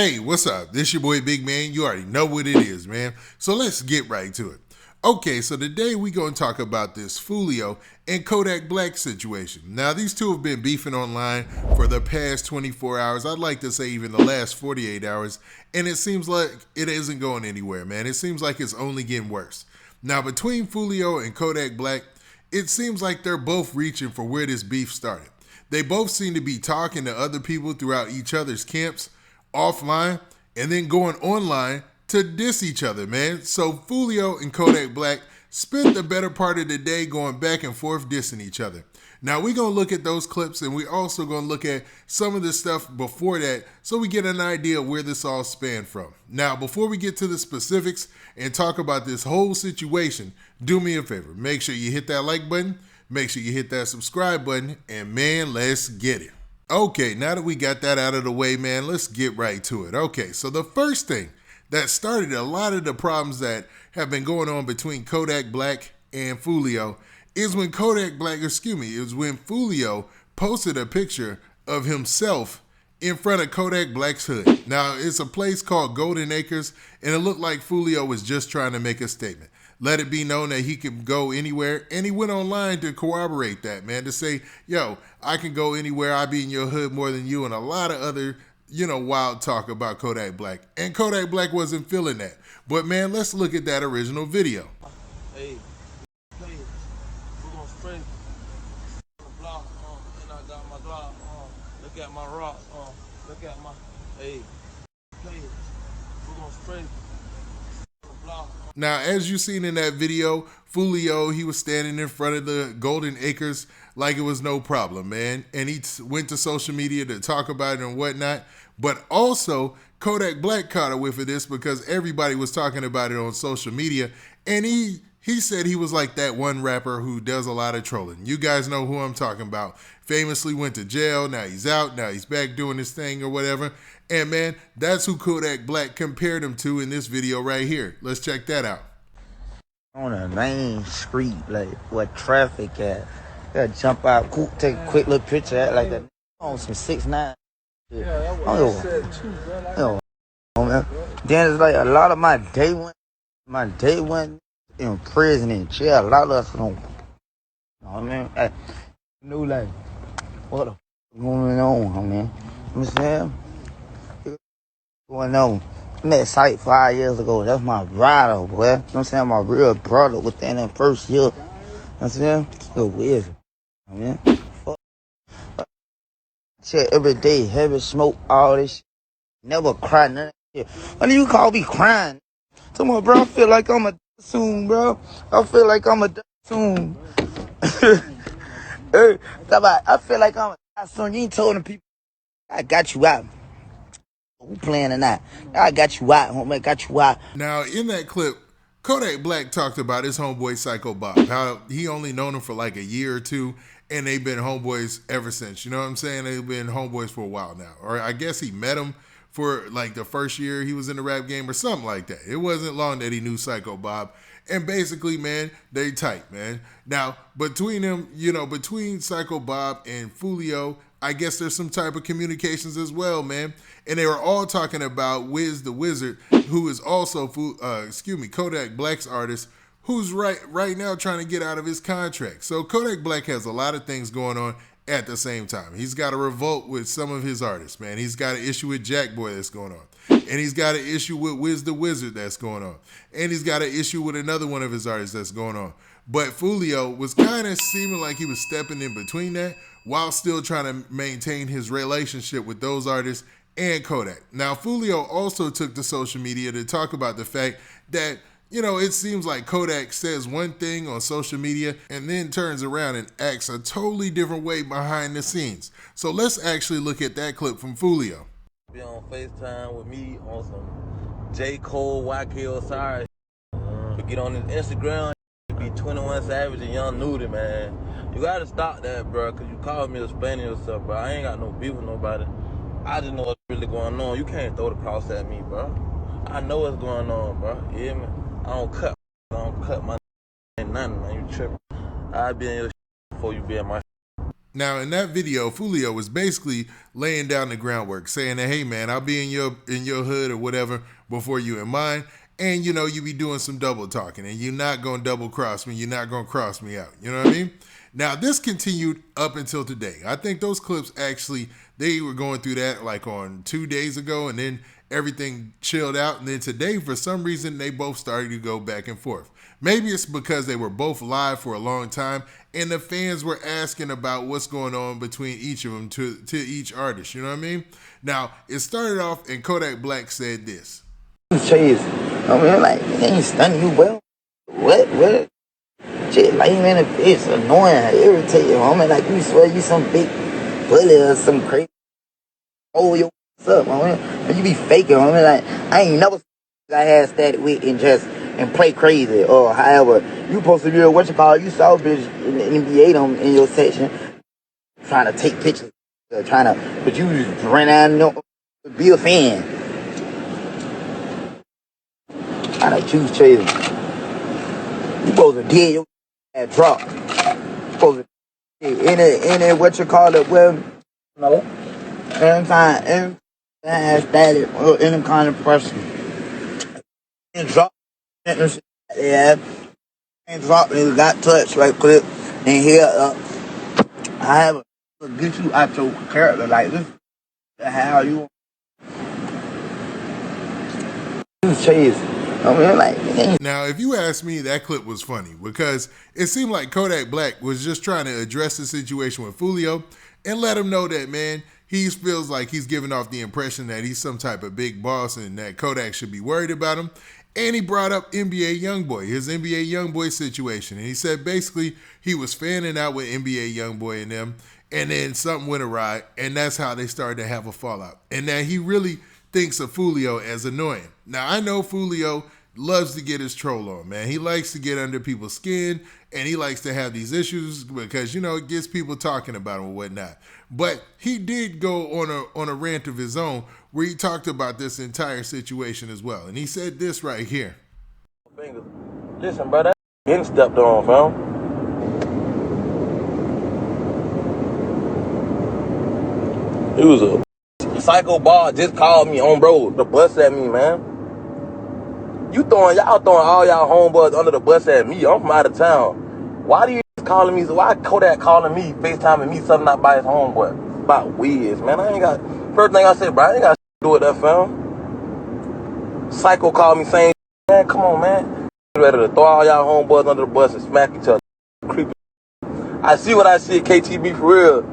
Hey, what's up? This your boy Big Man. You already know what it is, man. So let's get right to it. Okay, so today we gonna talk about this Foolio and Kodak Black situation. Now, these two have been beefing online for the past 24 hours. I'd like to say even the last 48 hours, and it seems like it isn't going anywhere, man. It seems like it's only getting worse. Now, between Foolio and Kodak Black, it seems like they're both reaching for where this beef started. They both seem to be talking to other people throughout each other's camps, offline, and then going online to diss each other, man. So Foolio and Kodak Black spent the better part of the day going back and forth dissing each other. Now we're going to look at those clips, and we're also going to look at some of the stuff before that so we get an idea of where this all spanned from. Now, before we get to the specifics and talk about this whole situation, do me a favor. Make sure you hit that like button, make sure you hit that subscribe button, and man, let's get it. Okay, now that we got that out of the way, man, let's get right to it. Okay, so the first thing that started a lot of the problems that have been going on between Kodak Black and Foolio is when when Foolio posted a picture of himself in front of Kodak Black's hood. Now, it's a place called Golden Acres, and it looked like Foolio was just trying to make a statement. Let it be known that he can go anywhere, and he went online to corroborate that, man, to say, yo, I can go anywhere, I be in your hood more than you, and a lot of other, wild talk about Kodak Black. And Kodak Black wasn't feeling that. But, man, let's look at that original video. Hey, please, we're gonna spray the block, and I got my Glock, look at my rock, look at my, hey, please, we're gonna spray the block. Now, as you seen in that video, Foolio, he was standing in front of the Golden Acres like it was no problem, man. And he went to social media to talk about it and whatnot. But also, Kodak Black caught a whiff of this because everybody was talking about it on social media. And he said he was like that one rapper who does a lot of trolling. You guys know who I'm talking about. Famously went to jail, now he's out, now he's back doing his thing or whatever. And man, that's who Kodak Black compared him to in this video right here. Let's check that out. On a main street, like what traffic at. Gotta jump out, take a quick little picture, act like that. On some 6ix9ine. Yeah, that's what I said too, bro. Man. Then it's like a lot of my day one in prison and jail. A lot of us don't. You know what I mean? I knew like what the f going on, man. You know what I'm saying? Going on. I met Sight 5 years ago. That's my brother, boy. You know what I'm saying? My real brother within that first year. You know what I'm saying? Still weird. You know what I mean? Fuck. Shit, every day, heavy smoke, all this shit. Never cry, none of that shit. What do you call me crying? Tell me, bro, I feel like I'm a soon, bro. I feel like I'm a soon. Hey, I feel like I'm a soon. You ain't told the people, I got you out. Who playing or not? I got you out, homie. I got you out. Now, in that clip, Kodak Black talked about his homeboy Psycho Bob, how he only known him for like a year or two, and they've been homeboys ever since. You know what I'm saying? They've been homeboys for a while now. Or I guess he met him for like the first year he was in the rap game or something like that. It wasn't long that he knew Psycho Bob. And basically, man, they tight, man. Now, between them, between Psycho Bob and Foolio, I guess there's some type of communications as well, man. And they were all talking about Wiz the Wizard, who is also Kodak Black's artist, who's right now trying to get out of his contract. So Kodak Black has a lot of things going on at the same time. He's got a revolt with some of his artists, man. He's got an issue with Jackboy that's going on. And he's got an issue with Wiz the Wizard that's going on. And he's got an issue with another one of his artists that's going on. But Foolio was kind of seeming like he was stepping in between that while still trying to maintain his relationship with those artists and Kodak. Now, Foolio also took to social media to talk about the fact that, it seems like Kodak says one thing on social media and then turns around and acts a totally different way behind the scenes. So let's actually look at that clip from Foolio. Be on FaceTime with me on some J. Cole, YK Osiris. But get on his Instagram, be 21 Savage and Young Nudie, man. You gotta stop that, bro, because you called me explaining yourself, bro. I ain't got no beef with nobody. I just know what's really going on. You can't throw the cross at me, bro. I know what's going on, bro. You hear me? I don't cut my ain't nothing, man. You tripping. I be in your before you be in my Now, in that video, Foolio was basically laying down the groundwork, saying that, hey man, I'll be in your hood or whatever before you in mine. And you know, you be doing some double talking and you're not gonna double cross me, you're not gonna cross me out. You know what I mean? Now, this continued up until today. I think those clips actually, they were going through that like on 2 days ago, and then everything chilled out. And then today, for some reason, they both started to go back and forth. Maybe it's because they were both live for a long time and the fans were asking about what's going on between each of them to each artist. You know what I mean? Now, it started off and Kodak Black said this. Chase, I mean, like, they ain't stunning you well. What? Shit, lame in the face, annoying, irritating. I mean, like, you swear you some big bully or some crazy. Oh, yo, what's up, man? And you be faking, I mean, like, I ain't never I had static with and play crazy or however. You supposed to be what you call, you saw bitch in the NBA them in your section trying to take pictures, but you just ran out and be a fan. Trying to choose Chase. You supposed to dead your drop. You supposed to in it what you call it, well, no. Anytime has static or any kind of pressure. And drop yeah. And drop and got touched right quick. And here I have to get you out your character like this. How you Chase. I mean, like, now, if you ask me, that clip was funny because it seemed like Kodak Black was just trying to address the situation with Foolio and let him know that, man, he feels like he's giving off the impression that he's some type of big boss and that Kodak should be worried about him. And he brought up NBA Youngboy, his NBA Youngboy situation. And he said basically he was fanning out with NBA Youngboy and them, and then something went awry, and that's how they started to have a fallout. And that he really thinks of Foolio as annoying. Now, I know Foolio loves to get his troll on, man. He likes to get under people's skin, and he likes to have these issues because, you know, it gets people talking about him and whatnot. But he did go on a rant of his own where he talked about this entire situation as well. And he said this right here. Listen, bro, that getting stepped on, fam. He was a psycho bar just called me on bro to bust at me, man. Y'all throwing all y'all homeboys under the bus at me. I'm from out of town. Why do you calling me? Why Kodak calling me, FaceTiming me, something not by his homeboy? It's about Wiz, man. I ain't got. First thing I said, bro, I ain't got to do with that, fam. Psycho called me saying, man, come on, man. Ready to throw all y'all homeboys under the bus and smack each other. Creepy. I see what I see at KTB for real.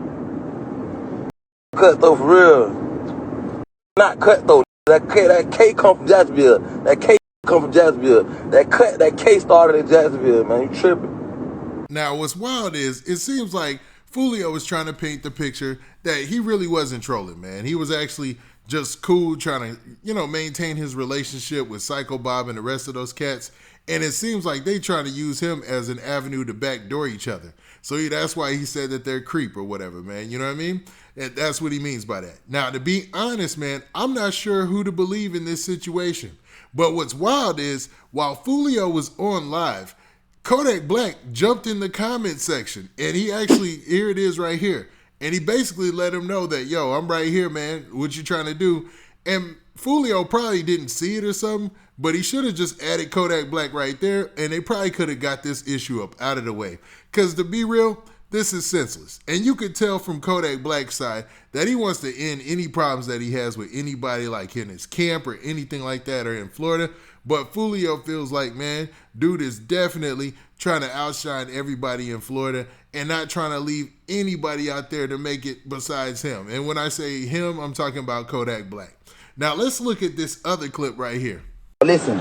Cut though, for real. Not cut though. That K come from Jacksonville. That K come from Jacksonville. That K started in Jacksonville, man. You tripping. Now, what's wild is it seems like Foolio was trying to paint the picture that he really wasn't trolling, man. He was actually just cool, trying to, you know, maintain his relationship with Psycho Bob and the rest of those cats. And it seems like they trying to use him as an avenue to backdoor each other. So that's why he said that they're creep or whatever, man. You know what I mean? And that's what he means by that. Now, to be honest, man, I'm not sure who to believe in this situation. But what's wild is while Foolio was on live, Kodak Black jumped in the comment section, and he actually, here it is right here, and he basically let him know that, yo, I'm right here, man, what you trying to do? And Foolio probably didn't see it or something, but he should have just added Kodak Black right there, and they probably could have got this issue up out of the way. Because to be real, this is senseless. And you could tell from Kodak Black's side that he wants to end any problems that he has with anybody like in his camp or anything like that or in Florida. But Foolio feels like, man, dude is definitely trying to outshine everybody in Florida and not trying to leave anybody out there to make it besides him. And when I say him, I'm talking about Kodak Black. Now, let's look at this other clip right here. Listen,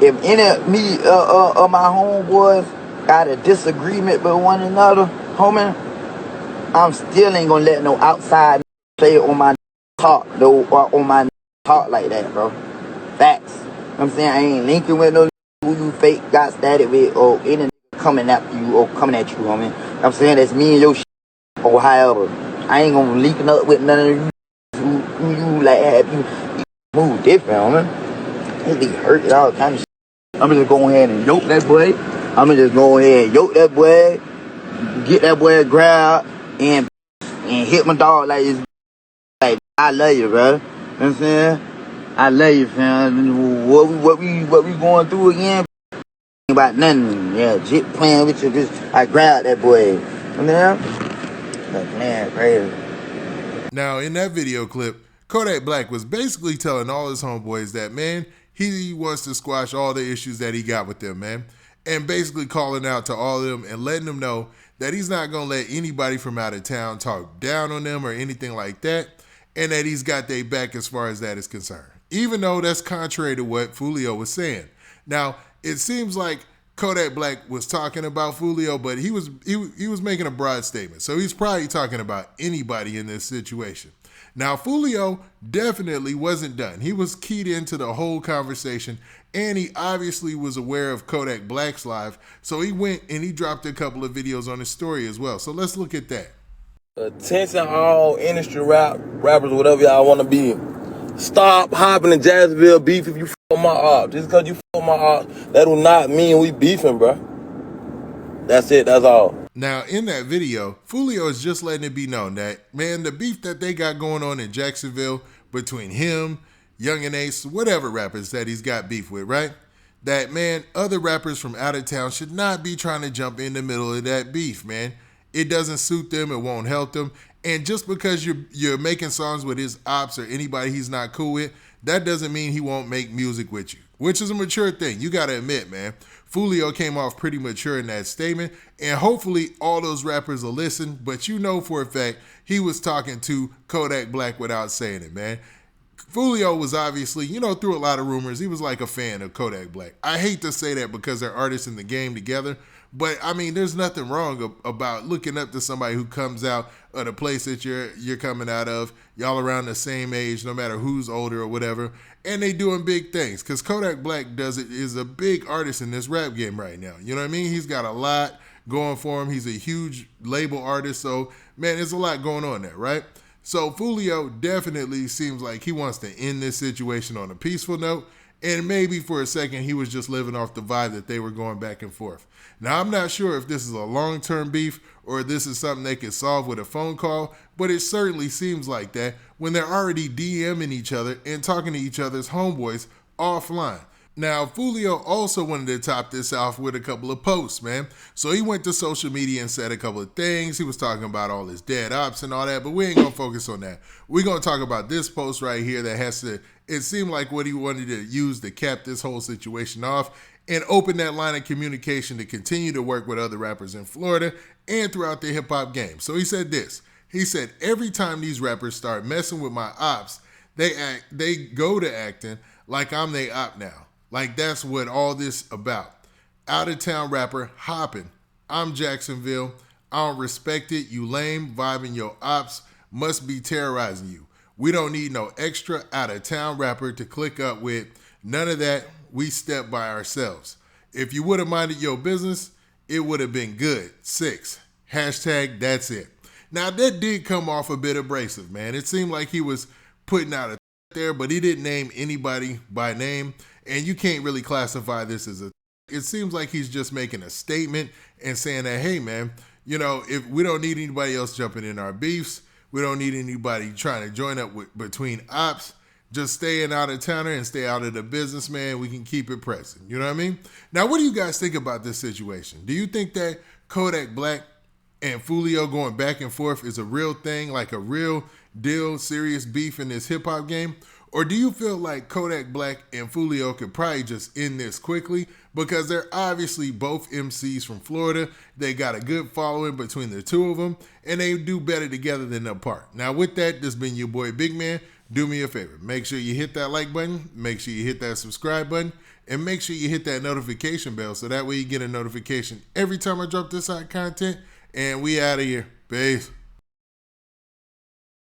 if any of me or my homeboys got a disagreement with one another, homie, I'm still ain't gonna let no outside play on my talk, though, or on my talk like that, bro. Facts. I'm saying I ain't linking with no who you fake got static with or any coming after you or coming at you, homie. I'm saying that's me and your shit or however. I ain't gonna linking up with none of you who you like have you move different, homie. It be hurt all kind of shit. I'm just go ahead and yoke that boy. I'm just go ahead and yoke that boy, get that boy grab, and hit my dog like it's like I love you, bro. You know what I'm saying? I love you, fam. What we going through again? About nothing. Yeah, jit playing with you. I grabbed that boy. You know? Like, man, crazy. Now, in that video clip, Kodak Black was basically telling all his homeboys that, man, he wants to squash all the issues that he got with them, man. And basically calling out to all of them and letting them know that he's not going to let anybody from out of town talk down on them or anything like that, and that he's got their back as far as that is concerned. Even though that's contrary to what Foolio was saying. Now, it seems like Kodak Black was talking about Foolio, but he was making a broad statement. So he's probably talking about anybody in this situation. Now, Foolio definitely wasn't done. He was keyed into the whole conversation, and he obviously was aware of Kodak Black's live. So he went and he dropped a couple of videos on his story as well. So let's look at that. Attention all industry rappers, whatever y'all want to be. Stop hopping in Jacksonville beef if you f with my Opps. Just because you f with my Opps, that do not mean we beefing, bro. That's it, that's all. Now, in that video, Foolio is just letting it be known that, man, the beef that they got going on in Jacksonville between him, Yungeen Ace, whatever rappers that he's got beef with, right? That, man, other rappers from out of town should not be trying to jump in the middle of that beef, man. It doesn't suit them, it won't help them. And just because you're making songs with his Opps or anybody he's not cool with, that doesn't mean he won't make music with you, which is a mature thing. You got to admit, man, Foolio came off pretty mature in that statement, and hopefully all those rappers will listen, but you know for a fact he was talking to Kodak Black without saying it, man. Foolio was obviously, through a lot of rumors, he was like a fan of Kodak Black. I hate to say that because they're artists in the game together, but I mean, there's nothing wrong about looking up to somebody who comes out of the place that you're coming out of. Y'all around the same age, no matter who's older or whatever, and they doing big things. Because Kodak Black is a big artist in this rap game right now. You know what I mean? He's got a lot going for him. He's a huge label artist, so man, there's a lot going on there, right? So Foolio definitely seems like he wants to end this situation on a peaceful note, and maybe for a second he was just living off the vibe that they were going back and forth. Now, I'm not sure if this is a long-term beef or this is something they can solve with a phone call, but it certainly seems like that when they're already DMing each other and talking to each other's homeboys offline. Now, Foolio also wanted to top this off with a couple of posts, man. So he went to social media and said a couple of things. He was talking about all his dead Opps and all that, but we ain't going to focus on that. We're going to talk about this post right here that it seemed like what he wanted to use to cap this whole situation off and open that line of communication to continue to work with other rappers in Florida and throughout the hip-hop game. So he said this. He said, every time these rappers start messing with my Opps, they go to acting like I'm they Opp now. Like that's what all this about. Out-of-town rapper hopping. I'm Jacksonville. I don't respect it. You lame, vibing your Opps must be terrorizing you. We don't need no extra out-of-town rapper to click up with. None of that. We step by ourselves. If you would have minded your business, it would have been good. 6. Hashtag that's it. Now, that did come off a bit abrasive, man. It seemed like he was putting out a there, but he didn't name anybody by name, and you can't really classify this as a. It seems like he's just making a statement and saying that, hey, man, if we don't need anybody else jumping in our beefs, we don't need anybody trying to join up between Opps. Just stay an out-of-towner and stay out of the business, man. We can keep it pressing. You know what I mean? Now, what do you guys think about this situation? Do you think that Kodak Black and Foolio going back and forth is a real thing, like a real deal, serious beef in this hip-hop game? Or do you feel like Kodak Black and Foolio could probably just end this quickly because they're obviously both MCs from Florida. They got a good following between the two of them, and they do better together than apart. Now, with that, this has been your boy Big Man. Do me a favor. Make sure you hit that like button. Make sure you hit that subscribe button. And make sure you hit that notification bell so that way you get a notification every time I drop this out content. And we out of here. Peace.